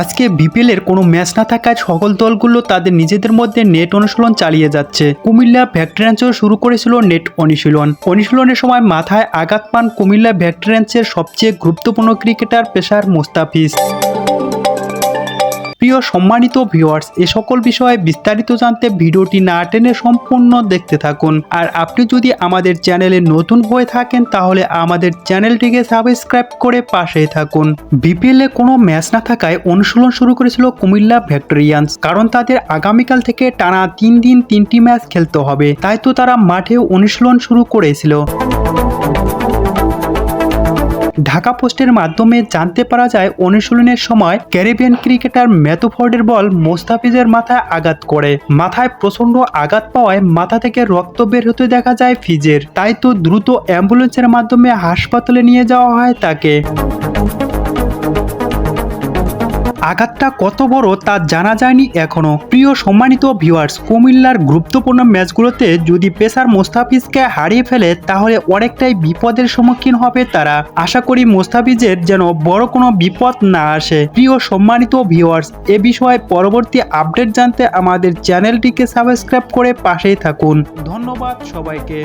আজকে বিপিএল এর কোনো ম্যাচ না থাকায় সকল দলগুলো তাদের নিজেদের মধ্যে নেট অনুশীলন চালিয়ে যাচ্ছে। কুমিল্লা ভেক্টরেন্সও শুরু করেছিল নেট অনুশীলনের সময় মাথায় আঘাত পান কুমিল্লা ভেক্টরেন্সের সবচেয়ে গুরুত্বপূর্ণ ক্রিকেটার পেসার মোস্তাফিজ। প্রিয় সম্মানিত ভিউয়ার্স, এ সকল বিষয়ে বিস্তারিত জানতে ভিডিওটি না টেনে সম্পূর্ণ দেখতে থাকুন। আর আপনি যদি আমাদের চ্যানেলে নতুন হয়ে থাকেন তাহলে আমাদের চ্যানেলটিকে সাবস্ক্রাইব করে পাশেই থাকুন। বিপিএল এ কোনো ম্যাচ না থাকায় অনুশীলন শুরু করেছিল কুমিল্লা ভেক্টোরিয়ান্স, কারণ তাদের আগামীকাল থেকে টানা 3 দিন 3টি ম্যাচ খেলতে হবে, তাই তো তারা মাঠে অনুশীলন শুরু করেছিল। ঢাকা পোস্টের মাধ্যমে জানতে পারা যায়, অনুশীলনের সময় ক্যারিবিয়ান ক্রিকেটার ম্যাথু ফোর্ডের বল মোস্তাফিজের মাথায় আঘাত করে। মাথায় প্রচন্ড আঘাত পাওয়ায় মাথা থেকে রক্ত বের হতে দেখা যায় ফিজের, তাই তো দ্রুত অ্যাম্বুলেন্সের মাধ্যমে হাসপাতালে নিয়ে যাওয়া হয় তাকে। আঘাতটা কত বড় তা জানা যায়নি এখনো। প্রিয় সম্মানিত ভিউয়ার্স, কুমিল্লার গুরুত্বপূর্ণ ম্যাচগুলোতে যদি পেসার মোস্তাফিজকে হারিয়ে ফেলে তাহলে অনেকটাই বিপদের সম্মুখীন হবে তারা। আশা করি মোস্তাফিজের যেন বড় কোনো বিপদ না আসে। প্রিয় সম্মানিত ভিউয়ার্স, এ বিষয়ে পরবর্তী আপডেট জানতে আমাদের চ্যানেলটিকে সাবস্ক্রাইব করে পাশেই থাকুন। ধন্যবাদ সবাইকে।